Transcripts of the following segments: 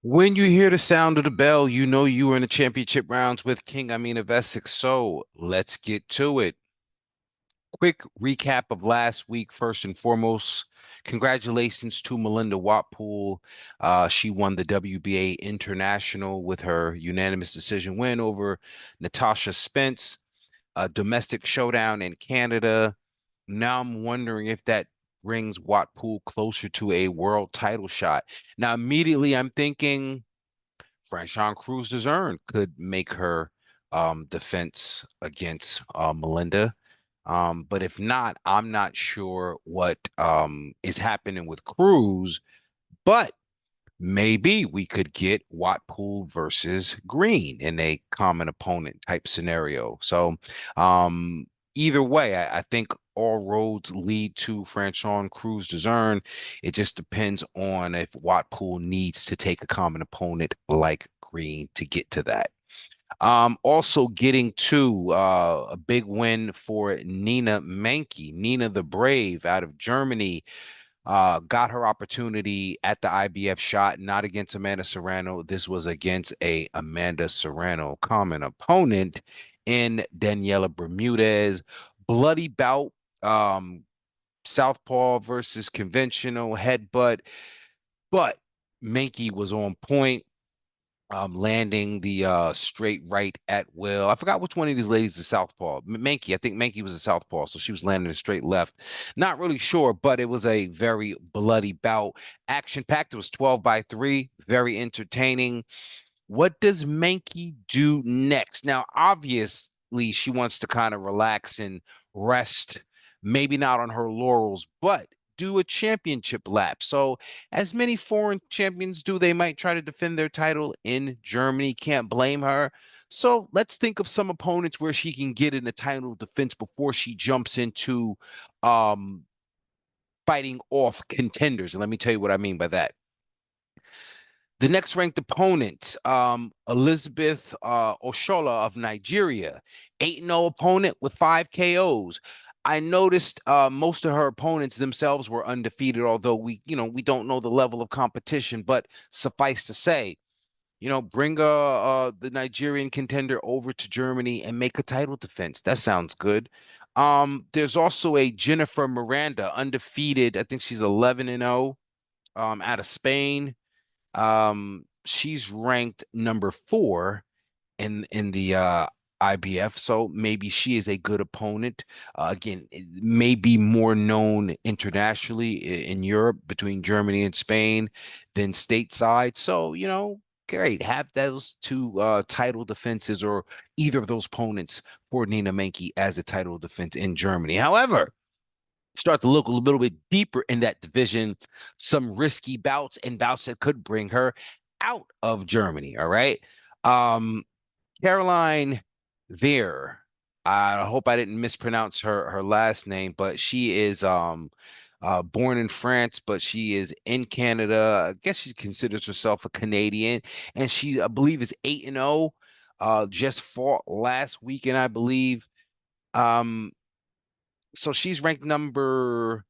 When you hear the sound of the bell, you know you are in the championship rounds with King of Essex. So let's get to it. Quick recap of last week. First and foremost, congratulations to Melinda Watpool. She won the WBA International with her unanimous decision win over Natasha Spence, a domestic showdown in Canada. Now I'm wondering if that brings Watpool closer to a world title shot. Now, immediately I'm thinking Franchon Crews-Dezurn could make her defense against Melinda. But if not, I'm not sure what is happening with Cruz, but maybe we could get Watpool versus Green in a common opponent type scenario. So either way, I think all roads lead to Franchon Crews-Dezurn. It just depends on if Watpool needs to take a common opponent like Green to get to that. Also getting to a big win for Nina Meinke, Nina the Brave out of Germany, got her opportunity at the IBF shot, not against Amanda Serrano. This was against a Amanda Serrano common opponent in Daniela Bermudez. Bloody bout, um, southpaw versus conventional headbutt, but Meinke was on point, landing the straight right at will. I forgot which one of these ladies is southpaw. Meinke, I think Meinke was a southpaw, so she was landing a straight left. Not really sure, but it was a very bloody bout. Action packed. It was 12 by 3. Very entertaining. What does Meinke do next? Now, obviously, she wants to kind of relax and rest, maybe not on her laurels, but do a championship lap. So, as many foreign champions do, they might try to defend their title in Germany. Can't blame her. So, let's think of some opponents where she can get in a title defense before she jumps into um, fighting off contenders. And let me tell you what I mean by that. The next ranked opponent, Elizabeth Oshola of Nigeria, 8-0 opponent with 5 KOs. I noticed most of her opponents themselves were undefeated, although we don't know the level of competition, but suffice to say, bring the Nigerian contender over to Germany and make a title defense. That sounds good. There's also a Jennifer Miranda, undefeated. I think she's 11-0, out of Spain. She's ranked number 4 in the IBF, so maybe she is a good opponent. Again, it may be more known internationally in Europe between Germany and Spain than stateside. So, great. Have those two title defenses or either of those opponents for Nina Meinke as a title defense in Germany. However, start to look a little bit deeper in that division, some risky bouts and bouts that could bring her out of Germany. All right. Um, Caroline Veyre. I hope I didn't mispronounce her last name, but she is born in France, but she is in Canada. I guess she considers herself a Canadian, and she, I believe, is 8-0. Just fought last weekend, I believe. Um, so she's ranked number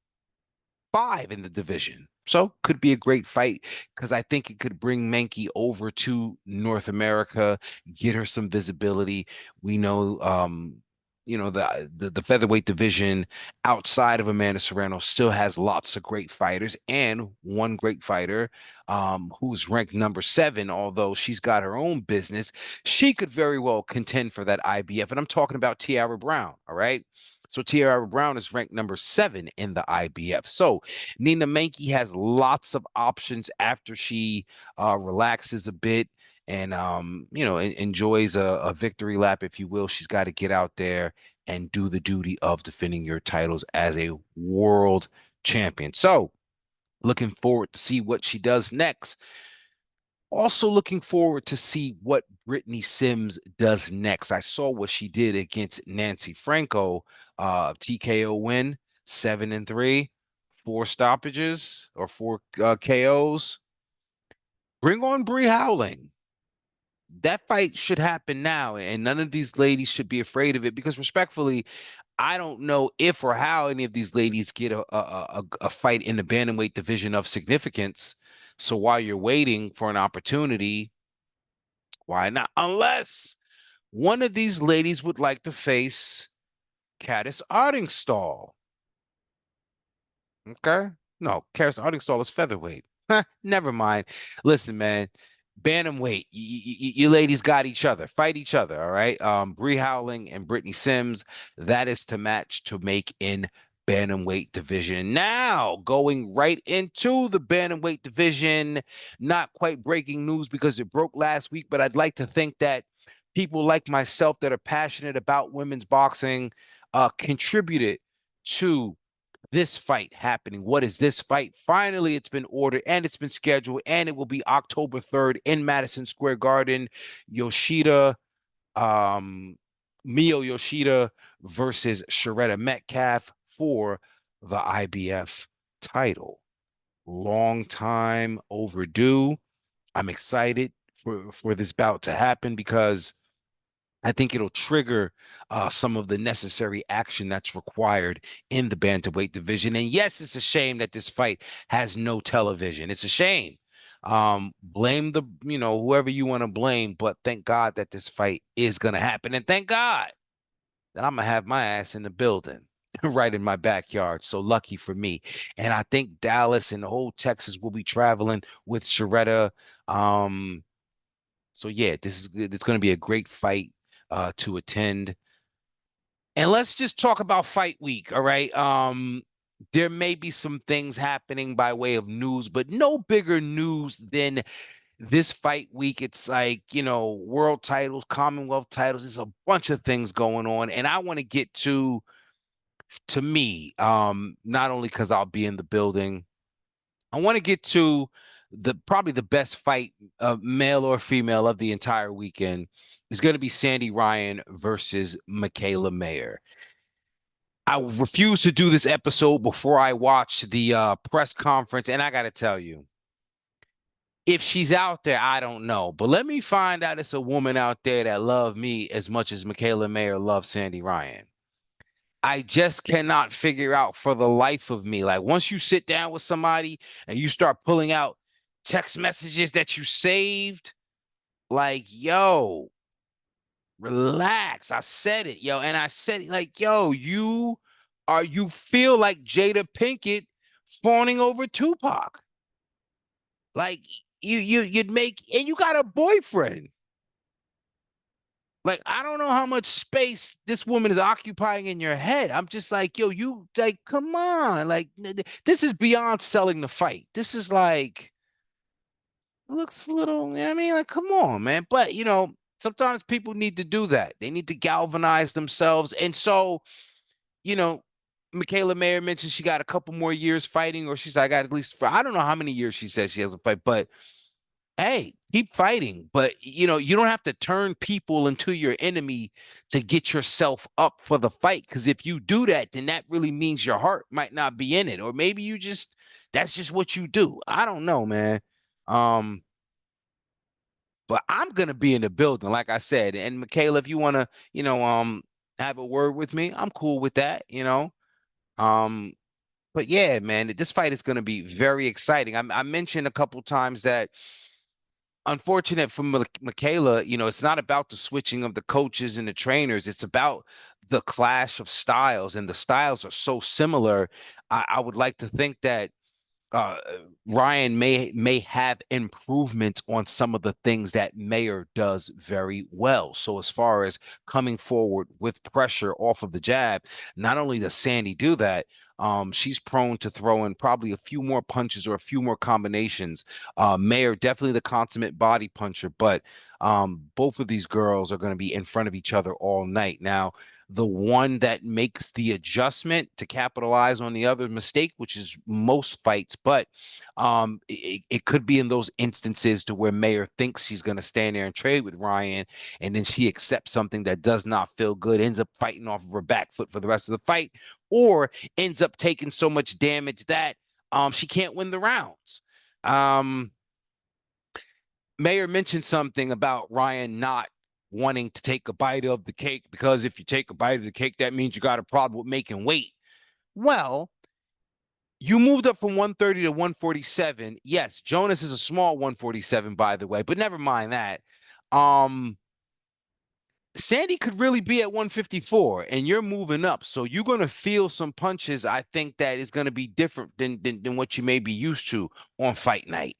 5 in the division. So could be a great fight because I think it could bring Meinke over to North America, get her some visibility. We know, the featherweight division outside of Amanda Serrano still has lots of great fighters, and one great fighter, who's ranked number 7, although she's got her own business. She could very well contend for that IBF, and I'm talking about Tiara Brown. All right. So Tiara Brown is ranked number 7 in the IBF. So Nina Meinke has lots of options after she relaxes a bit and enjoys a victory lap, if you will. She's got to get out there and do the duty of defending your titles as a world champion. So looking forward to see what she does next. Also looking forward to see what Brittany Sims does next. I saw what she did against Nancy Franco, TKO win, 7-3, 4 stoppages or 4 KOs. Bring on Bree Howling. That fight should happen now, and none of these ladies should be afraid of it because, respectfully, I don't know if or how any of these ladies get a fight in the bantamweight division of significance. So while you're waiting for an opportunity, why not? Unless one of these ladies would like to face Caddis Artingstall. Okay. No, Caddis Artingstall is featherweight. Never mind. Listen, man. Bantamweight, you ladies got each other. Fight each other, all right? Bree Howling and Brittany Sims, that is to match to make in Bantamweight division. Now, going right into the Bantamweight division, not quite breaking news because it broke last week, but I'd like to think that people like myself that are passionate about women's boxing contributed to this fight happening. What is this fight? Finally, it's been ordered and it's been scheduled, and it will be October 3rd in Madison Square Garden. Yoshida, um, Miyo Yoshida versus Shurretta-Metcalf for the IBF title. Long time overdue. I'm excited for this bout to happen because I think it'll trigger some of the necessary action that's required in the bantamweight division. And yes, it's a shame that this fight has no television. It's a shame. Blame the, whoever you want to blame, but thank God that this fight is going to happen. And thank God that I'm going to have my ass in the building right in my backyard. So lucky for me. And I think Dallas and the whole Texas will be traveling with Shurretta. So yeah, it's going to be a great fight to attend. And let's just talk about fight week, all right? There may be some things happening by way of news, but no bigger news than this fight week. It's like, world titles, Commonwealth titles. There's a bunch of things going on. And I want to get to me, not only because I'll be in the building, I want to get to probably the best fight, male or female, of the entire weekend is going to be Sandy Ryan versus Mikaela Mayer. I refuse to do this episode before I watch the press conference, and I got to tell you, if she's out there, I don't know, but let me find out it's a woman out there that loves me as much as Mikaela Mayer loves Sandy Ryan. I just cannot figure out for the life of me. Like once you sit down with somebody and you start pulling out text messages that you saved, like, yo, relax. I said it, yo. And I said it like, yo, you feel like Jada Pinkett fawning over Tupac. Like you'd make, and you got a boyfriend. Like, I don't know how much space this woman is occupying in your head. I'm just like, yo, you like, come on. Like, this is beyond selling the fight. This is like, looks a little, I mean, like, come on, man. But, sometimes people need to do that. They need to galvanize themselves. And so, you know, Mikaela Mayer mentioned she got a couple more years fighting, or she's, I got at least, I don't know how many years she says she has to fight, but hey, keep fighting. But you don't have to turn people into your enemy to get yourself up for the fight. Because if you do that, then that really means your heart might not be in it. Or maybe that's just what you do. I don't know, man. Um, but I'm gonna be in the building, like I said. And Mikaela, if you wanna, have a word with me, I'm cool with that. Um, but yeah, man, this fight is gonna be very exciting. I mentioned a couple times that unfortunate for Mikaela, it's not about the switching of the coaches and the trainers. It's about the clash of styles, and the styles are so similar. I would like to think that uh, Ryan may have improvements on some of the things that Mayer does very well. So as far as coming forward with pressure off of the jab, not only does Sandy do that, she's prone to throw in probably a few more punches or a few more combinations. Mayer definitely the consummate body puncher, but both of these girls are going to be in front of each other all night. Now, the one that makes the adjustment to capitalize on the other mistake, which is most fights, but it could be in those instances to where Mayer thinks she's going to stand there and trade with Ryan, and then she accepts something that does not feel good, ends up fighting off of her back foot for the rest of the fight, or ends up taking so much damage that she can't win the rounds. Mayer mentioned something about Ryan not wanting to take a bite of the cake, because if you take a bite of the cake, that means you got a problem with making weight. Well, You moved up from 130 to 147. Yes, Jonas is a small 147, by the way, but never mind that. Um, Sandy could really be at 154 and you're moving up. So you're going to feel some punches. I think that is going to be different than what you may be used to on fight night.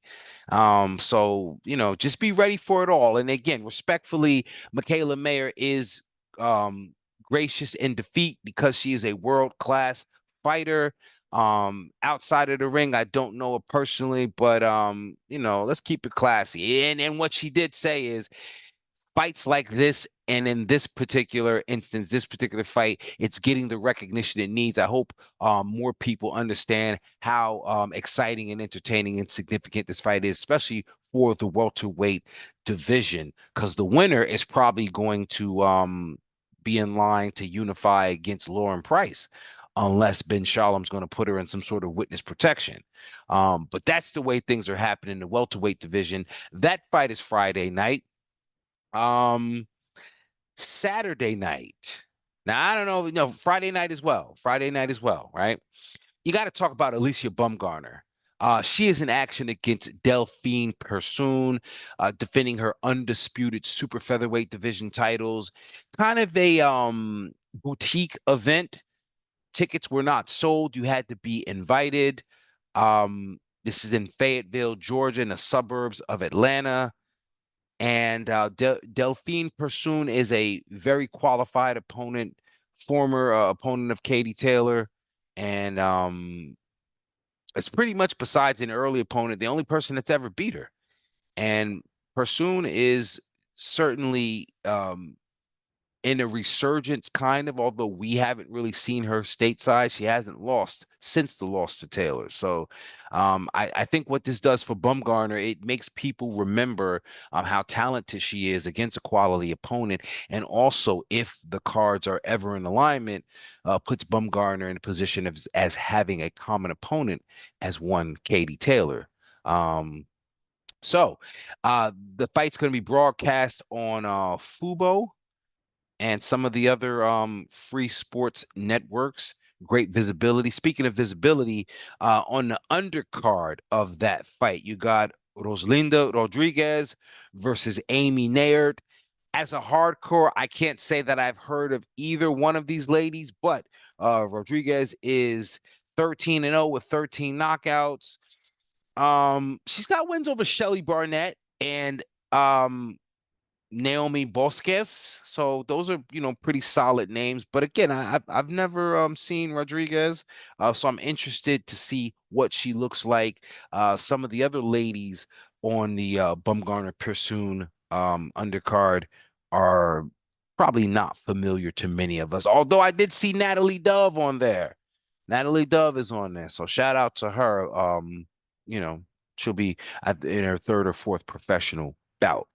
So, just be ready for it all. And again, respectfully, Michaela Mayer is gracious in defeat because she is a world-class fighter. Outside of the ring, I don't know her personally, but let's keep it classy. And what she did say is fights like this, and in this particular instance, this particular fight, it's getting the recognition it needs. I hope more people understand how exciting and entertaining and significant this fight is, especially for the welterweight division, because the winner is probably going to be in line to unify against Lauren Price, unless Ben Shalom's going to put her in some sort of witness protection. But that's the way things are happening in the welterweight division. That fight is Friday night. Um, Saturday night. Now I don't know, no, Friday night as well. Friday night as well, right? You got to talk about Alicia Baumgardner. She is in action against Delphine-Persoon, defending her undisputed super featherweight division titles. Kind of a boutique event. Tickets were not sold. You had to be invited. This is in Fayetteville, Georgia, in the suburbs of Atlanta. And Delphine-Persoon is a very qualified opponent, former opponent of Katie Taylor. And it's pretty much, besides an early opponent, the only person that's ever beat her. And Persoon is certainly in a resurgence, kind of, although we haven't really seen her stateside. She hasn't lost since the loss to Taylor. So I think what this does for Baumgardner, it makes people remember how talented she is against a quality opponent. And also, if the cards are ever in alignment, puts Baumgardner in a position of, as having a common opponent as one Katie Taylor. So the fight's going to be broadcast on Fubo and some of the other free sports networks. Great visibility. Speaking of visibility, on the undercard of that fight, you got Roslinda Rodriguez versus Amy Naird. As a hardcore, I can't say that I've heard of either one of these ladies, but Rodriguez is 13-0 with 13 knockouts. She's got wins over Shelly Barnett and Naomi Bosques. So those are, pretty solid names. But again, I've never seen Rodriguez. So I'm interested to see what she looks like. Some of the other ladies on the Baumgardner-Persoon undercard are probably not familiar to many of us. Although I did see Natalie Dove on there. Natalie Dove is on there. So shout out to her. You know, she'll be in her third or fourth professional bout.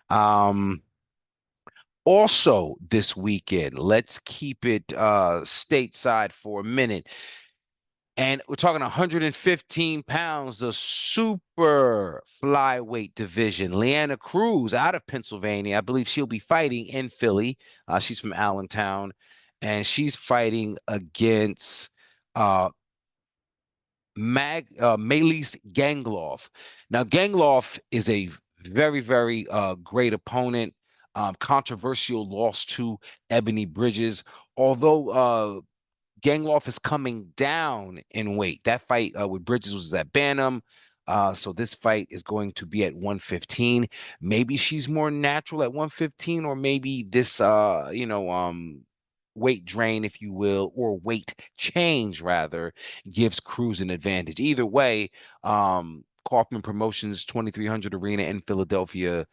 Um, Also this weekend, let's keep it stateside for a minute. And we're talking 115 pounds, the super flyweight division. Leanna Cruz out of Pennsylvania. I believe she'll be fighting in Philly. She's from Allentown, and she's fighting against Maelys Gangloff. Now, Gangloff is a very, very great opponent. Controversial loss to Ebony Bridges. Although Gangloff is coming down in weight. That fight with Bridges was at Bantam. So this fight is going to be at 115. Maybe she's more natural at 115, or maybe this weight drain, if you will, or weight change rather, gives Cruz an advantage. Either way, Kaufman Promotions 2300 Arena in Philadelphia.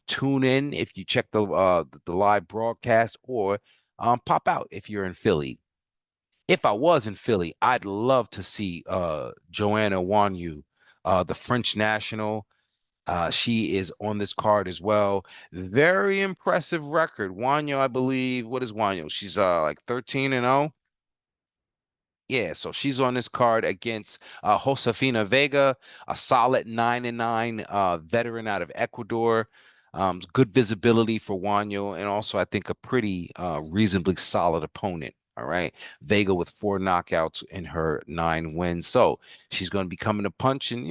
Tune in if you check the live broadcast, or pop out if you're in Philly. If I was in Philly, I'd love to see Joanna Wanyu, the French national. She is on this card as well. Very impressive record. Wanyu, I believe. What is Wanyu? She's like 13-0. Yeah, so she's on this card against Josefina Vega, a solid 9-9 veteran out of Ecuador. Good visibility for Wanyu, and also I think a pretty reasonably solid opponent All right. Vega with 4 knockouts in her 9 wins. So she's going to be coming to punch, and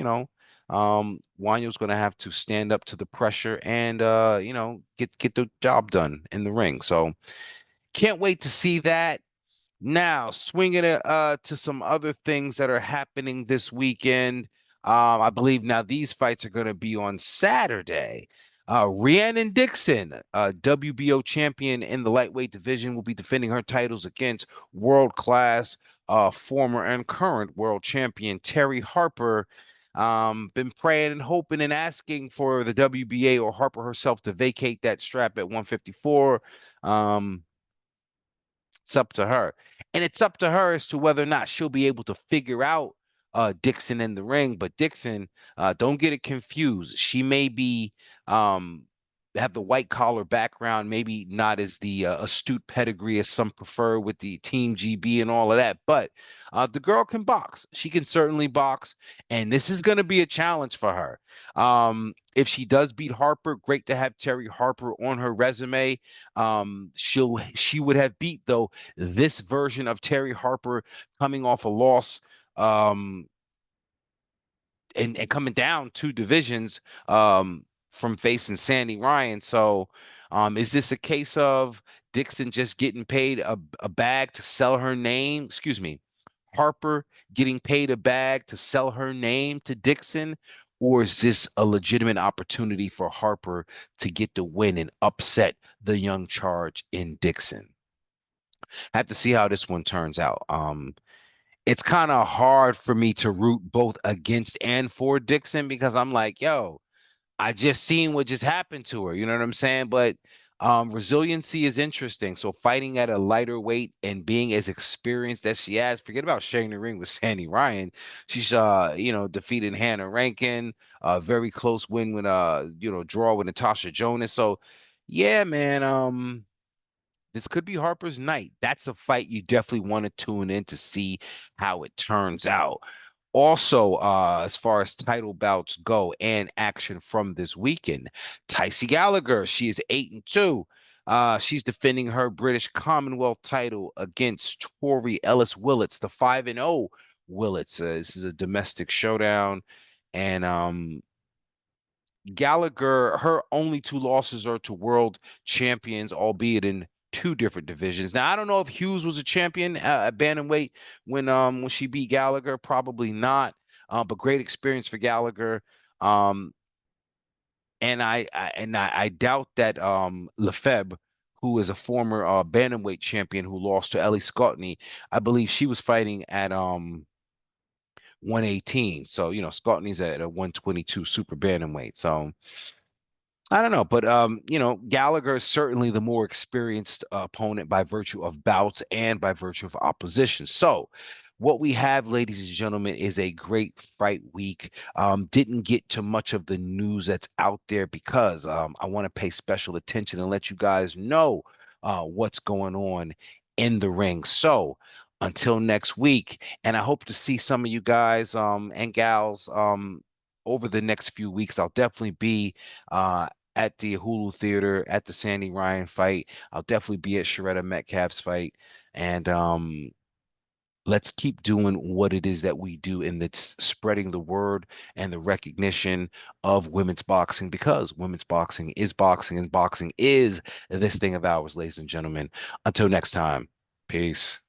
Wanyo's going to have to stand up to the pressure and get the job done in the ring. So can't wait to see that. Now, swinging it to some other things that are happening this weekend. I believe now these fights are going to be on Saturday. Rhiannon Dixon, WBO champion in the lightweight division, will be defending her titles against world-class former and current world champion Terry Harper. Been praying and hoping and asking for the WBA or Harper herself to vacate that strap at 154. It's up to her. And it's up to her as to whether or not she'll be able to figure out Dixon in the ring. But Dixon, don't get it confused. She may be have the white collar background, maybe not as the astute pedigree as some prefer with the Team GB and all of that. But the girl can box. She can certainly box. And this is going to be a challenge for her. If she does beat Harper, great to have Terry Harper on her resume. She would have beat, though, this version of Terry Harper coming off a loss, and coming down 2 divisions from facing Sandy Ryan. So is this a case of Dixon just getting paid a bag to sell her name? Excuse me, Harper getting paid a bag to sell her name to Dixon? Or is this a legitimate opportunity for Harper to get the win and upset the young charge in Dixon? Have to see how this one turns out. It's kind of hard for me to root both against and for Dixon because I'm like, yo, I just seen what just happened to her. You know what I'm saying? But resiliency is interesting. So fighting at a lighter weight and being as experienced as she has, forget about sharing the ring with Sandy Ryan. She's defeated Hannah Rankin, a very close win with draw with Natasha Jonas. So yeah, man. This could be Harper's night. That's a fight you definitely want to tune in to see how it turns out. Also, as far as title bouts go and action from this weekend, Tycee Gallagher, she is 8-2. She's defending her British Commonwealth title against Tori Ellis Willits, the 5-0 Willits. This is a domestic showdown, and Gallagher, her only 2 losses are to world champions, albeit in 2 different divisions. Now, I don't know if Hughes was a champion at bantamweight when she beat Gallagher. Probably not. But great experience for Gallagher. And I doubt that Lefebvre, who is a former bantamweight champion who lost to Ellie Scottney, I believe she was fighting at 118. So, Scottney's at a 122 super bantamweight. So I don't know, but Gallagher is certainly the more experienced opponent by virtue of bouts and by virtue of opposition. So what we have, ladies and gentlemen, is a great fight week. Didn't get to much of the news that's out there because I want to pay special attention and let you guys know what's going on in the ring. So until next week, and I hope to see some of you guys and gals over the next few weeks. I'll definitely be at the Hulu Theater at the Sandy Ryan fight. I'll definitely be at Shurretta-Metcalf's fight. And let's keep doing what it is that we do, and that's spreading the word and the recognition of women's boxing, because women's boxing is boxing, and boxing is this thing of ours, ladies and gentlemen. Until next time, peace.